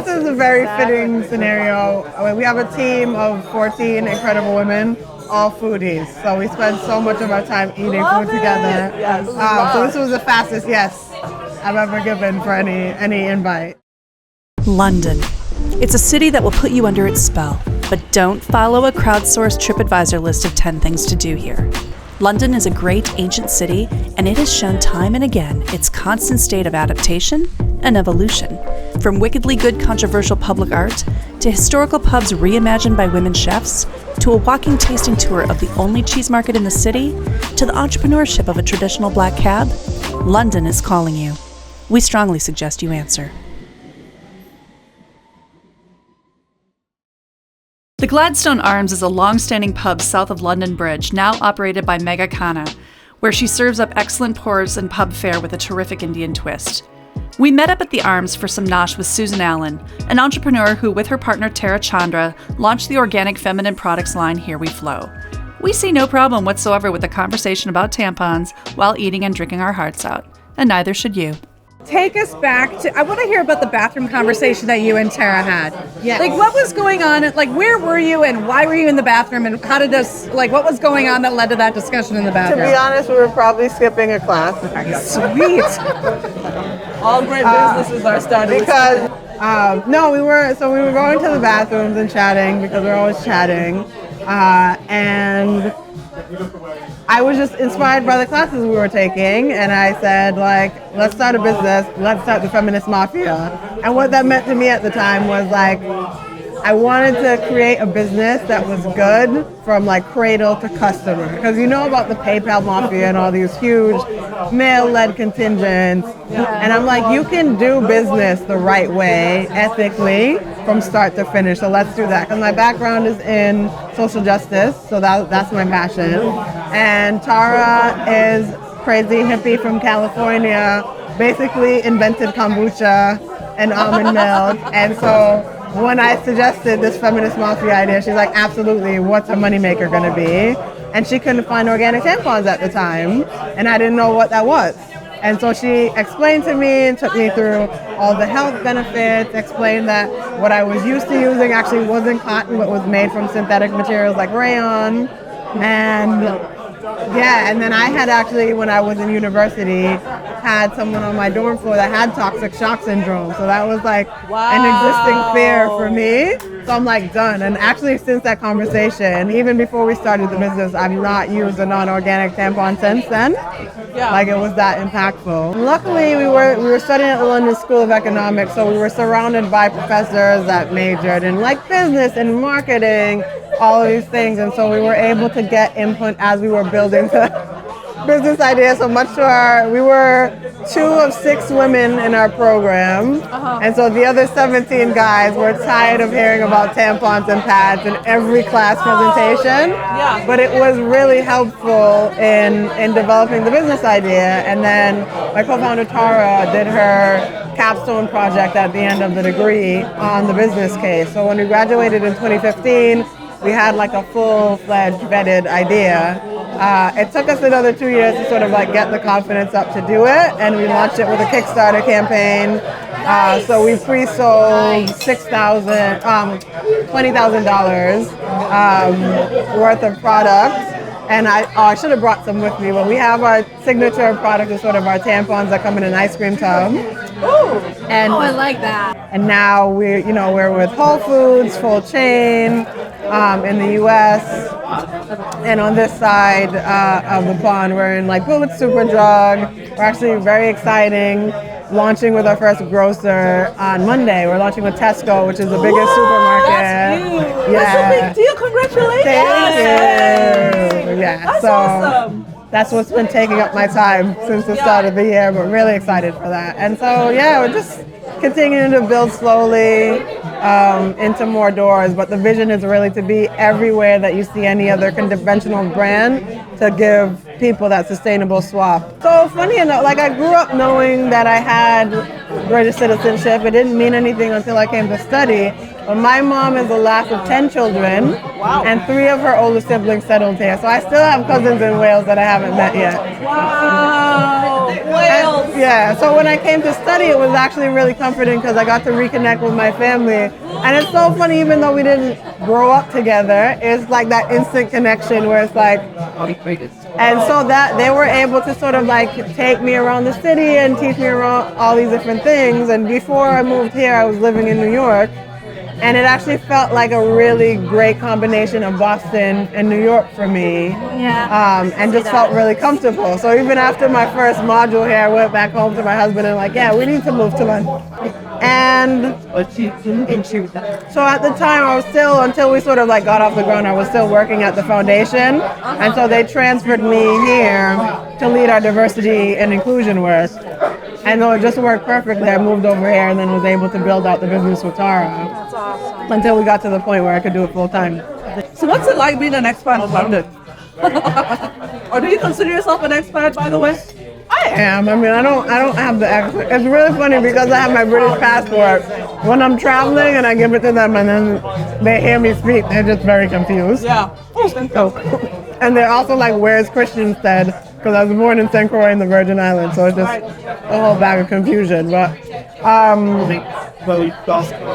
this is a very fitting scenario. I mean, we have a team of 14 incredible women, all foodies. So we spend so much of our time eating food together. Yes. So this was the fastest yes I've ever given for any invite. London. It's a city that will put you under its spell, but don't follow a crowdsourced TripAdvisor list of 10 things to do here. London is a great ancient city, and it has shown time and again its constant state of adaptation and evolution. From wickedly good controversial public art, to historical pubs reimagined by women chefs, to a walking tasting tour of the only cheese market in the city, to the entrepreneurship of a traditional black cab, London is calling you. We strongly suggest you answer. The Gladstone Arms is a long-standing pub south of London Bridge, now operated by Megha Khanna, where she serves up excellent pours and pub fare with a terrific Indian twist. We met up at the Arms for some nosh with Susan Allen, an entrepreneur who, with her partner Tara Chandra, launched the organic feminine products line Here We Flo. We see no problem whatsoever with a conversation about tampons while eating and drinking our hearts out, and neither should you. Take us back to, I want to hear about the bathroom conversation that you and Tara had. Yes. Like, what was going on? Like, where were you and why were you in the bathroom? And how did this, like, what was going on that led to that discussion in the To bathroom? be honest, we were probably skipping a class. Sweet. All great businesses are started Because, we were going to the bathrooms and chatting because we're always chatting. And I was just inspired by the classes we were taking, and I said, like, let's start a business, let's start the Feminist Mafia. And what that meant to me at the time was, like, I wanted to create a business that was good from, like, cradle to customer. Because you know about the PayPal Mafia and all these huge male-led contingents. And I'm like, you can do business the right way, ethically, from start to finish. So let's do that. Because my background is in social justice, so that's my passion. And Tara is crazy hippie from California, basically invented kombucha and almond milk. And so when I suggested this Feminist Mafia idea, she's like, absolutely, what's a moneymaker gonna be? And she couldn't find organic tampons at the time, and I didn't know what that was. And so she explained to me and took me through all the health benefits, explained that what I was used to using actually wasn't cotton, but was made from synthetic materials like rayon. And then I had actually, when I was in university, had someone on my dorm floor that had toxic shock syndrome. So that was like an existing fear for me. So I'm like, done. And actually, since that conversation, even before we started the business, I've not used a non-organic tampon since then. Like, it was that impactful. Luckily, we were studying at the London School of Economics, so we were surrounded by professors that majored in, like, business and marketing, all of these things. And so we were able to get input as we were building the business idea. So much to we were 2 of 6 women in our program. And so the other 17 guys were tired of hearing about tampons and pads in every class presentation. But it was really helpful in developing the business idea. And then my co-founder Tara did her capstone project at the end of the degree on the business case. So when we graduated in 2015, we had like a full-fledged vetted idea. It took us another 2 years to sort of like get the confidence up to do it, and we launched it with a Kickstarter campaign. So we pre-sold $20,000 worth of product. And I should have brought some with me, but we have our signature product is sort of our tampons that come in an ice cream tub. And I like that. And now we're with Whole Foods, full chain, in the U.S. And on this side of the pond, we're in like Boots, Superdrug. We're actually very exciting. Launching with our first grocer on Monday. We're launching with Tesco, which is the biggest supermarket. That's huge. Yeah. That's a big deal. Congratulations. Thank you. Yeah. That's awesome. That's what's been taking up my time since the start of the year, but really excited for that. And so, we're just continuing to build slowly into more doors, but the vision is really to be everywhere that you see any other conventional brand to give people that sustainable swap. So funny enough, like I grew up knowing that I had British citizenship. It didn't mean anything until I came to study. My mom is the last of 10 children, and 3 of her older siblings settled here. So I still have cousins in Wales that I haven't met yet. Wow, Wales. And, yeah, so when I came to study, it was actually really comforting because I got to reconnect with my family. And it's so funny, even though we didn't grow up together, it's like that instant connection where it's like, and so that they were able to sort of like take me around the city and teach me around all these different things. And before I moved here, I was living in New York. And it actually felt like a really great combination of Boston and New York for me. Yeah. And just felt really comfortable. So even after my first module here, I went back home to my husband and like, yeah, we need to move to London. And so at the time I was still, until we sort of like got off the ground, I was still working at the foundation. And so they transferred me here to lead our diversity and inclusion work. And though it just worked perfectly, I moved over here and then was able to build out the business with Tara. That's awesome. Until we got to the point where I could do it full time. So what's it like being an expat in London? Or do you consider yourself an expat, by the way? I am. I mean, I don't have the accent. It's really funny because I have my British passport. When I'm traveling and I give it to them and then they hear me speak, they're just very confused. Yeah. So, and they're also like, where's Christianstead? Because I was born in St. Croix in the Virgin Islands, so it's just a whole bag of confusion. But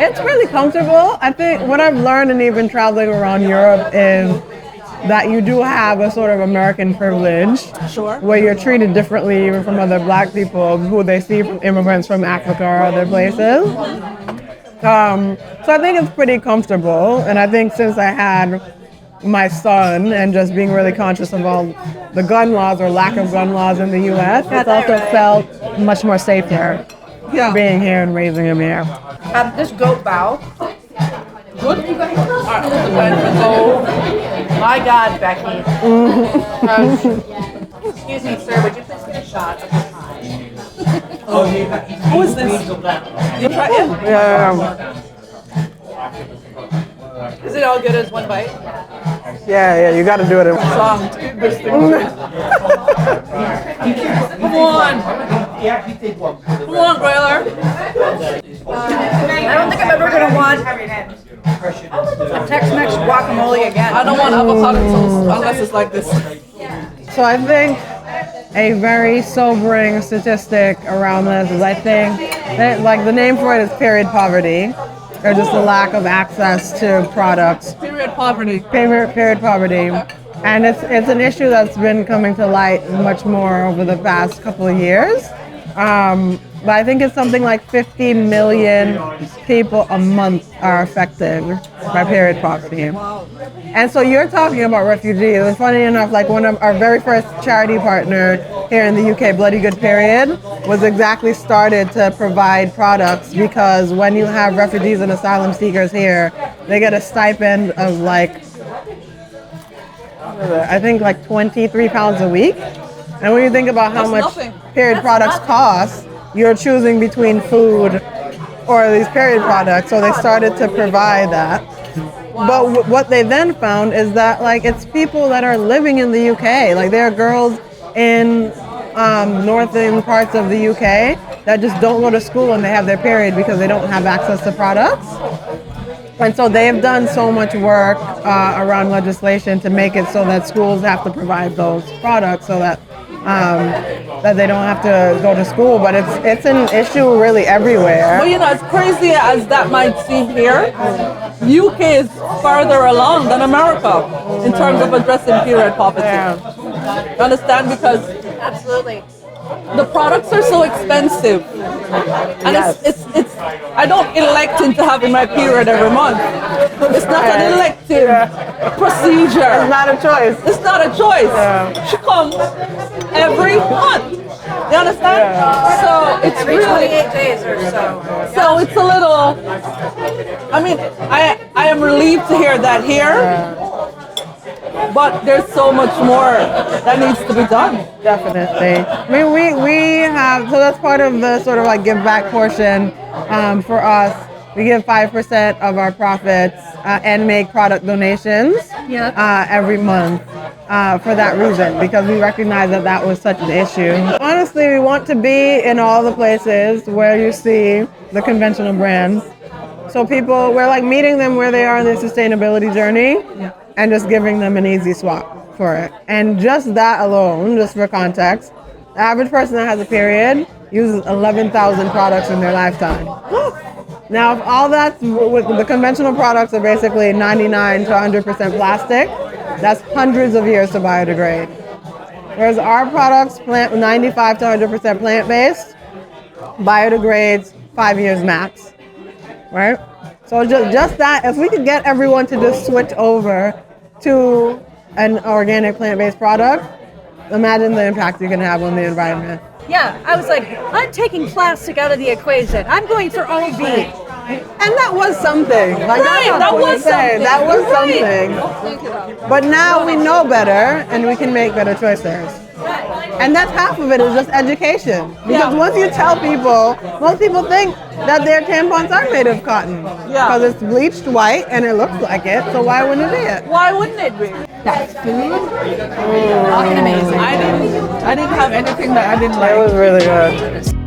it's really comfortable. I think what I've learned in even traveling around Europe is that you do have a sort of American privilege, where you're treated differently even from other Black people who they see from immigrants from Africa or other places. So I think it's pretty comfortable, and I think since I had my son and just being really conscious of all the gun laws or lack of gun laws in the U.S., it's also felt much more safe here, being here and raising him here. This goat bow. Good? Oh my God, Becky. Excuse me, sir, would you please get a shot of the pie? Who is this? You try it? Yeah. Is it all good as one bite? Yeah, you got to do it in Come on. Come on, Grailer. I don't think I'm ever going to want a Tex-Mex guacamole again. I don't want avocado toast unless it's like this. So I think a very sobering statistic around this is I think that, like, the name for it is period poverty, or just the lack of access to products. Period poverty. Period poverty. And it's an issue that's been coming to light much more over the past couple of years. But I think it's something like 50 million people a month are affected by period poverty. And so you're talking about refugees. And funny enough, like one of our very first charity partner here in the UK, Bloody Good Period, was exactly started to provide products because when you have refugees and asylum seekers here, they get a stipend of like, I think like £23 a week. And when you think about how much period products cost, you're choosing between food or these period products. So they started to provide that. But what they then found is that like it's people that are living in the UK. Like there are girls in northern parts of the UK that just don't go to school and they have their period because they don't have access to products. And so they've done so much work around legislation to make it so that schools have to provide those products so that that they don't have to go to school. But it's an issue really everywhere. Well, you know, as crazy as that might seem here, UK is farther along than America in terms of addressing period poverty. You understand? Because Absolutely. the products are so expensive, and it's I don't elect into having my period every month. It's not an elective procedure. It's not a choice. It's not a choice. She comes every month. You understand? So it's Every really 28 days or so. so it's a little. I mean, I am relieved to hear that here. But there's so much more that needs to be done. Definitely. I mean, we have, so that's part of the sort of like give back portion for us. We give 5% of our profits and make product donations every month for that reason, because we recognize that that was such an issue. Honestly, we want to be in all the places where you see the conventional brands So people, we're like meeting them where they are in their sustainability journey and just giving them an easy swap for it. And just that alone, just for context, the average person that has a period uses 11,000 products in their lifetime. Now, if all that's, with the conventional products are basically 99 to 100% plastic, that's hundreds of years to biodegrade. Whereas our products, 95 to 100% plant-based, biodegrades 5 years max, right? So just that, if we could get everyone to just switch over to an organic plant-based product, imagine the impact you can have on the environment. Yeah, I was like, I'm taking plastic out of the equation. I'm going for all vegan. And that was something. Like, Right, that was something. That was Right. something. But now we know better and we can make better choices. And that's half of it is just education. Because once you tell people, most people think that their tampons are made of cotton. Because it's bleached white and it looks like it, so why wouldn't it be it? Why wouldn't it be? That's food. Fucking amazing. I didn't have anything that I didn't like. It was really good.